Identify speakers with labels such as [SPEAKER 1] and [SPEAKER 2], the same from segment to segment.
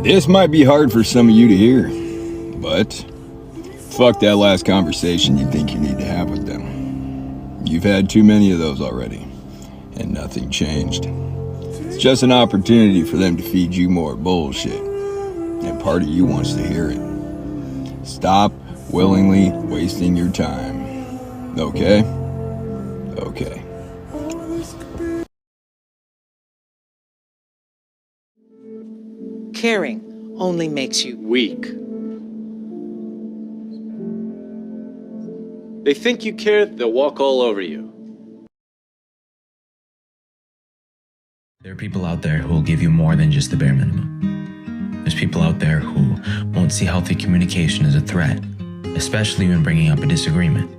[SPEAKER 1] This might be hard for some of you to hear, but fuck that last conversation you think you need to have with them. You've had too many of those already, and nothing changed. It's just an opportunity for them to feed you more bullshit, and part of you wants to hear it. Stop willingly wasting your time. Okay? Okay.
[SPEAKER 2] Caring only makes you
[SPEAKER 3] Weak. They think you care, they'll walk all over you.
[SPEAKER 4] There are people out there who will give you more than just the bare minimum. There's people out there who won't see healthy communication as a threat, especially when bringing up a disagreement.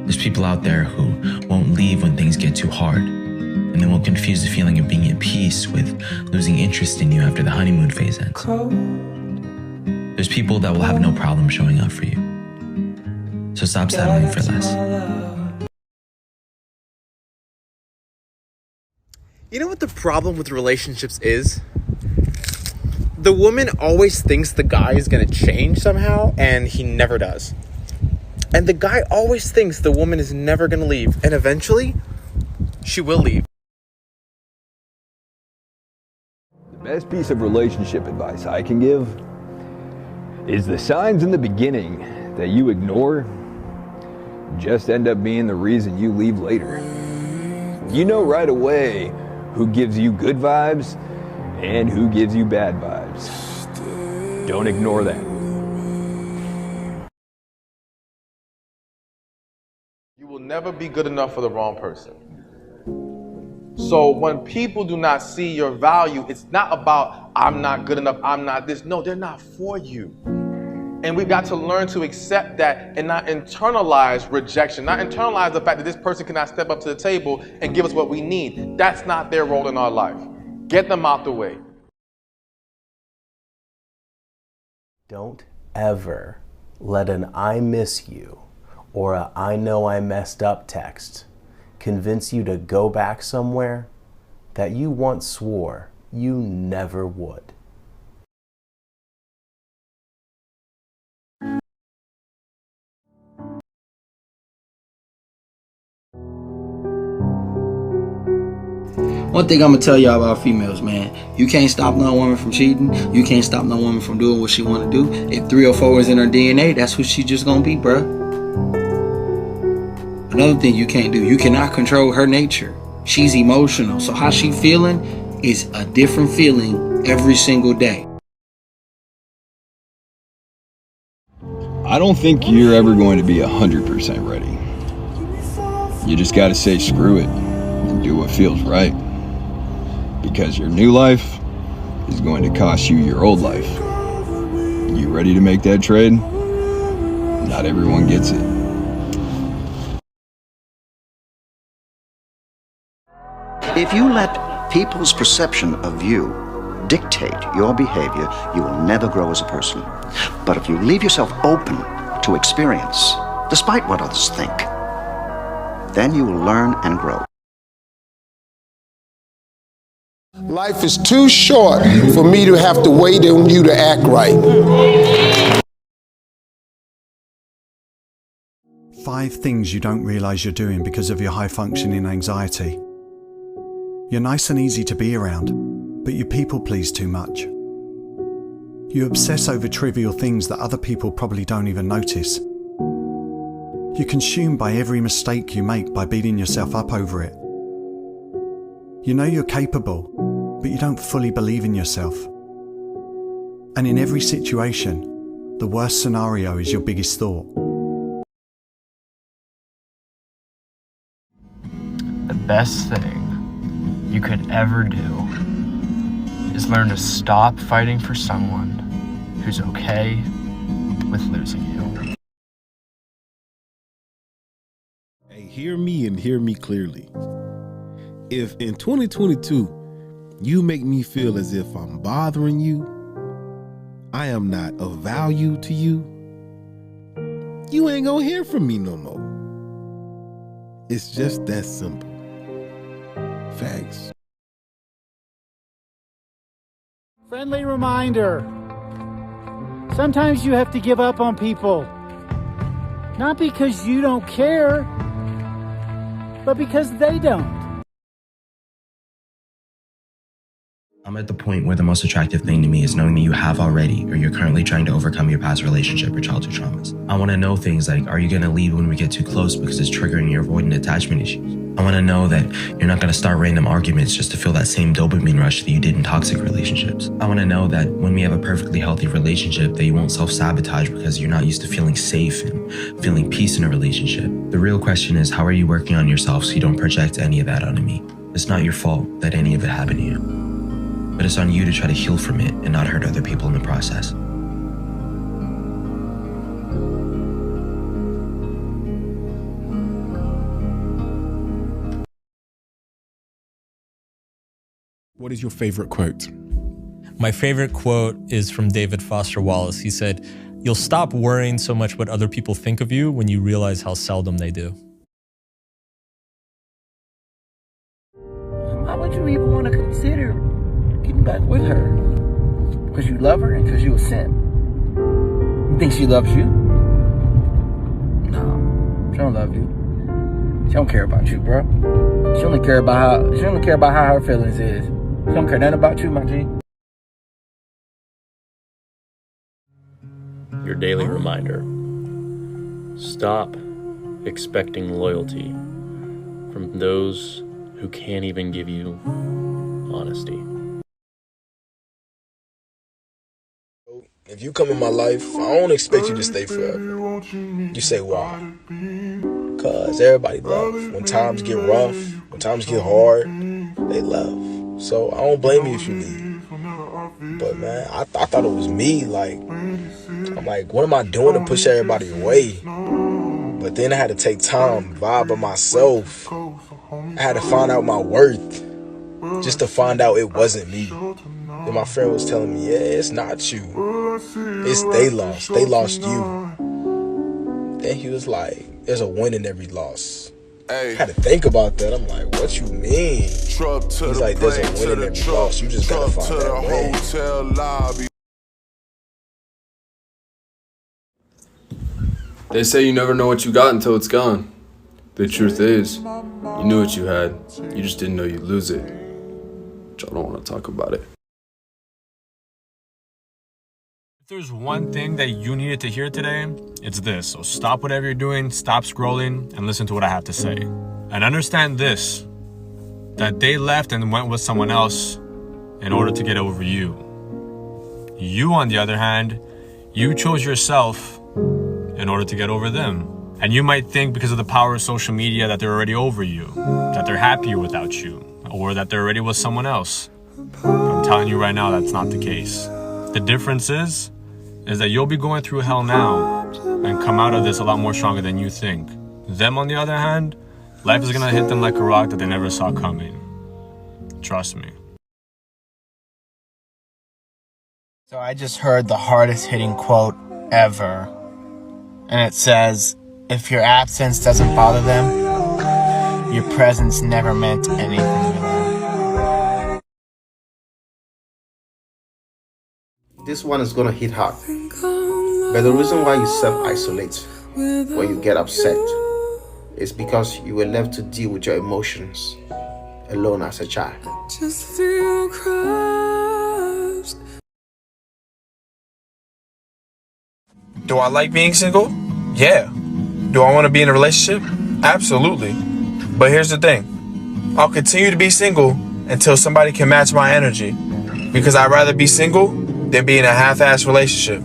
[SPEAKER 4] There's people out there who won't leave when things get too hard, and then will confuse the feeling of being at peace with losing interest in you after the honeymoon phase ends. There's people that will have no problem showing up for you. So stop settling for less.
[SPEAKER 5] You know what the problem with relationships is? The woman always thinks the guy is gonna change somehow, and he never does. And the guy always thinks the woman is never gonna leave, and eventually, she will leave.
[SPEAKER 1] The best piece of relationship advice I can give is the signs in the beginning that you ignore just end up being the reason you leave later. You know right away who gives you good vibes and who gives you bad vibes. Don't ignore that.
[SPEAKER 6] You will never be good enough for the wrong person. So when people do not see your value, it's not about, I'm not good enough, I'm not this. No, they're not for you. And we've got to learn to accept that and not internalize rejection, not internalize the fact that this person cannot step up to the table and give us what we need. That's not their role in our life. Get them out the way.
[SPEAKER 7] Don't ever let an I miss you or a I know I messed up text convince you to go back somewhere that you once swore you never would.
[SPEAKER 8] One thing I'm gonna tell y'all about females, man, you can't stop no woman from cheating. You can't stop no woman from doing what she wanna do. If 304 is in her DNA, that's who she just gonna be, bruh. Another thing you can't do, you cannot control her nature. She's emotional, so how she feeling is a different feeling every single day.
[SPEAKER 1] I don't think you're ever going to be 100% ready. You just gotta say screw it and do what feels right. Because your new life is going to cost you your old life. You ready to make that trade? Not everyone gets it.
[SPEAKER 9] If you let people's perception of you dictate your behavior, you will never grow as a person. But if you leave yourself open to experience, despite what others think, then you will learn and grow.
[SPEAKER 10] Life is too short for me to have to wait on you to act right.
[SPEAKER 11] 5 things you don't realize you're doing because of your high-functioning anxiety. You're nice and easy to be around, but you people please too much. You obsess over trivial things that other people probably don't even notice. You're consumed by every mistake you make by beating yourself up over it. You know you're capable, but you don't fully believe in yourself. And in every situation, the worst scenario is your biggest thought.
[SPEAKER 12] The best thing you could ever do is learn to stop fighting for someone who's okay with losing you.
[SPEAKER 13] Hey, hear me and hear me clearly. If in 2022 you make me feel as if I'm bothering you, I am not of value to you, you ain't gonna hear from me no more. It's just that simple. Facts.
[SPEAKER 14] Friendly reminder. Sometimes you have to give up on people. Not because you don't care, but because they don't.
[SPEAKER 4] I'm at the point where the most attractive thing to me is knowing that you have already, or you're currently trying to overcome your past relationship or childhood traumas. I want to know things like, are you going to leave when we get too close because it's triggering your avoidant attachment issues? I want to know that you're not going to start random arguments just to feel that same dopamine rush that you did in toxic relationships. I want to know that when we have a perfectly healthy relationship, that you won't self-sabotage because you're not used to feeling safe and feeling peace in a relationship. The real question is, how are you working on yourself so you don't project any of that onto me? It's not your fault that any of it happened to you. But it's on you to try to heal from it and not hurt other people in the process.
[SPEAKER 15] What is your favorite quote?
[SPEAKER 16] My favorite quote is from David Foster Wallace. He said, "You'll stop worrying so much what other people think of you when you realize how seldom they do."
[SPEAKER 8] Why would you even want to consider getting back with her? Because you love her and because you a simp? You think she loves you? No, she don't love you. She don't care about you, bro. She only care about how her feelings is. She don't care nothing about you, my G.
[SPEAKER 3] Your daily reminder. Stop expecting loyalty from those who can't even give you honesty.
[SPEAKER 17] If you come in my life, I don't expect you to stay forever. You say why? Cause everybody love. When times get rough, when times get hard, they love. So I don't blame you if you leave. But man, I thought it was me. Like, I'm like, what am I doing to push everybody away? But then I had to take time, vibe by myself. I had to find out my worth, just to find out it wasn't me. Then my friend was telling me, yeah, it's not you. It's they lost. They lost you. Then he was like, there's a win in every loss. I had to think about that. I'm like, what you mean? He's like, there's a win in every loss. You just gotta find that win.
[SPEAKER 18] They say you never know what you got until it's gone. The truth is, you knew what you had. You just didn't know you'd lose it. But y'all don't want to talk about it.
[SPEAKER 12] If there's one thing that you needed to hear today, it's this. So stop whatever you're doing, stop scrolling, and listen to what I have to say. And understand this, that they left and went with someone else in order to get over you. You, on the other hand, you chose yourself in order to get over them. And you might think because of the power of social media that they're already over you, that they're happier without you, or that they're already with someone else. But I'm telling you right now, that's not the case. The difference is that you'll be going through hell now and come out of this a lot more stronger than you think. Them, on the other hand, life is gonna hit them like a rock that they never saw coming. Trust me.
[SPEAKER 19] So I just heard the hardest hitting quote ever. And it says, if your absence doesn't bother them, your presence never meant anything to them.
[SPEAKER 20] This one is gonna hit hard. But the reason why you self-isolate when you get upset is because you were left to deal with your emotions alone as a child.
[SPEAKER 21] Just feel crushed.
[SPEAKER 5] Do I like being single? Yeah. Do I want to be in a relationship? Absolutely. But here's the thing. I'll continue to be single until somebody can match my energy. Because I'd rather be single than be in a half-assed relationship.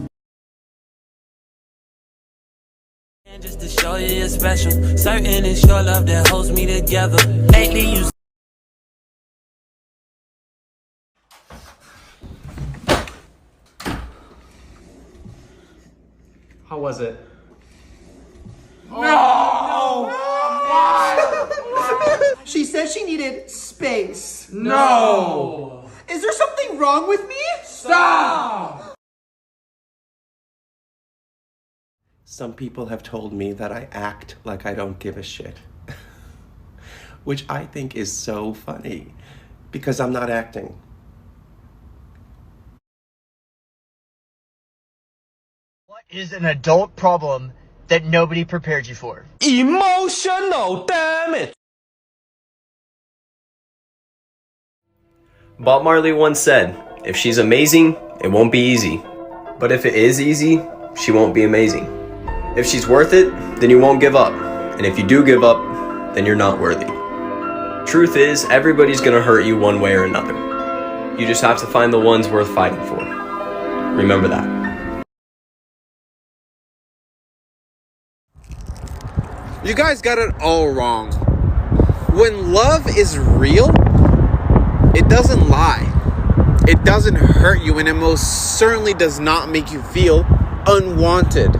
[SPEAKER 21] Just to show you you're special. Certain it's your love that holds me together. Lately you.
[SPEAKER 12] How was it?
[SPEAKER 22] No! Why? She said she needed space.
[SPEAKER 12] No!
[SPEAKER 22] Is there something wrong with me?
[SPEAKER 12] Stop!
[SPEAKER 23] Some people have told me that I act like I don't give a shit. Which I think is so funny, because I'm not acting.
[SPEAKER 2] is an adult problem that nobody prepared you for?
[SPEAKER 6] Emotional damage. Bob Marley once said, if she's amazing, it won't be easy. But if it is easy, she won't be amazing. If she's worth it, then you won't give up. And if you do give up, then you're not worthy. Truth is, everybody's gonna hurt you one way or another. You just have to find the ones worth fighting for. Remember that.
[SPEAKER 5] You guys got it all wrong. When love is real, it doesn't lie. It doesn't hurt you, and it most certainly does not make you feel unwanted.